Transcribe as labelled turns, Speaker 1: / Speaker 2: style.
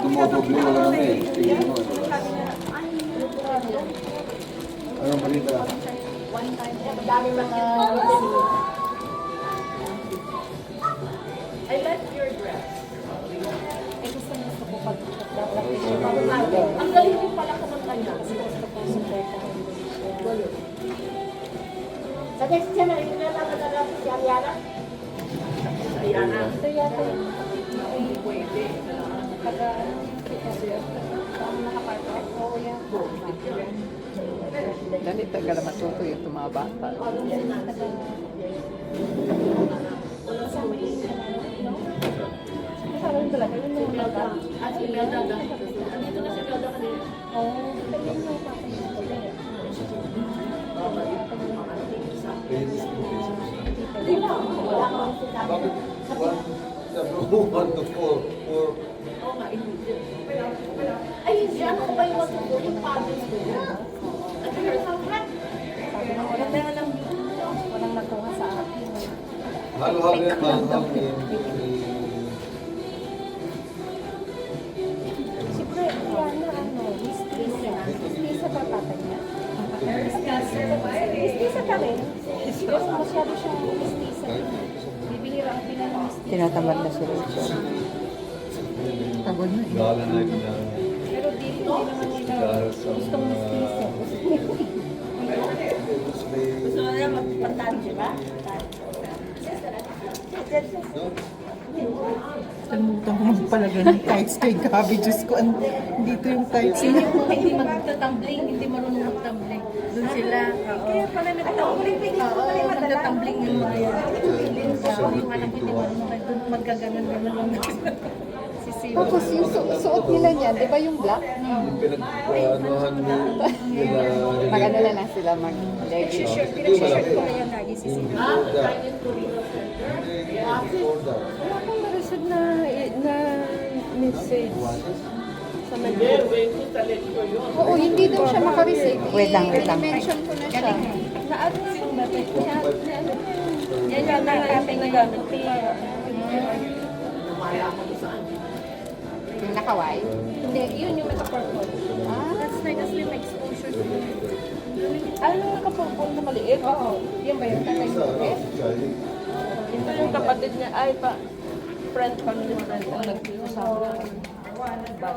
Speaker 1: Tumutog mo wala na eh. Tingin mo. Anong balita?
Speaker 2: One time, dami mga I like your dress. Eh, gusto ko pag ang galing din pala kumanta niya. Kasi gusto ko support ako. Sa next siya, narinig na lang si Ariana. Ariana. Ito yata yun. Hindi pwede. Pagka, nakaparto. Oo, yan.
Speaker 3: Dali tagal matuto yung mga bata.
Speaker 2: Sabi talaga, yun yung mga at Imelda. Andito na si Imelda kanina. Oo, tingin mo pa. Di ba? Wala kang sinabi.
Speaker 1: One to four.
Speaker 2: Oo nga, ay, hindi. Ano ko ba yung matuto? Yung paddles ko. At rehearsal ka? Sabi na, maganda nga lang yun. Walang natuwa sa akin.
Speaker 1: Halo-halo yan, mahal-halo.
Speaker 2: Siyempre, yan na ano, Miss Lisa pa tatay niya. Miss Lisa ka rin. Pero masyado siyang Miss Lisa. Bibihira ang pinang Miss Lisa.
Speaker 3: Tinatamad na si Rachel. Tagod na eh.
Speaker 1: Gala na yun na.
Speaker 2: Pero dito, hindi naman nila gustong Miss Lisa. Gusto na nila magpantan, di ba?
Speaker 3: Kalimutan ko magpalaga ng tights kay Gabi. Diyos ko, dito yung tights
Speaker 2: Sino
Speaker 3: niya.
Speaker 2: yung hindi magtatumbling, hindi marunong magtumbling. Doon sila. Kaya pala nagtumbling. Oo, magtatumbling yung mga yan. Yung anak ko hindi marunong magkaganon-ganon lang. Sisiwa.
Speaker 3: Tapos yung suot nila niyan, di ba yung black?
Speaker 1: Yung pinag-anuhan nila.
Speaker 3: Mag-ano na lang sila mag-leggings.
Speaker 2: Pinag-share ko na yan lagi sisiwa.
Speaker 3: Wala akong ma-receive na message. Oo, hindi daw siya makareceive. Wait lang. I-mention ko na siya.
Speaker 2: Na-add na yung message niya. Yan yung natin na gamit ko.
Speaker 3: Yung nakaway.
Speaker 2: Hindi, yun yung naka-purple. That's nice kasi may exposure to it.
Speaker 3: Ano yung naka-purple na maliit?
Speaker 2: Oo. Yan ba yun? Tatay mo eh?
Speaker 3: Ito yung kapatid niya, ay pa, friend, family friend, ang nag-usap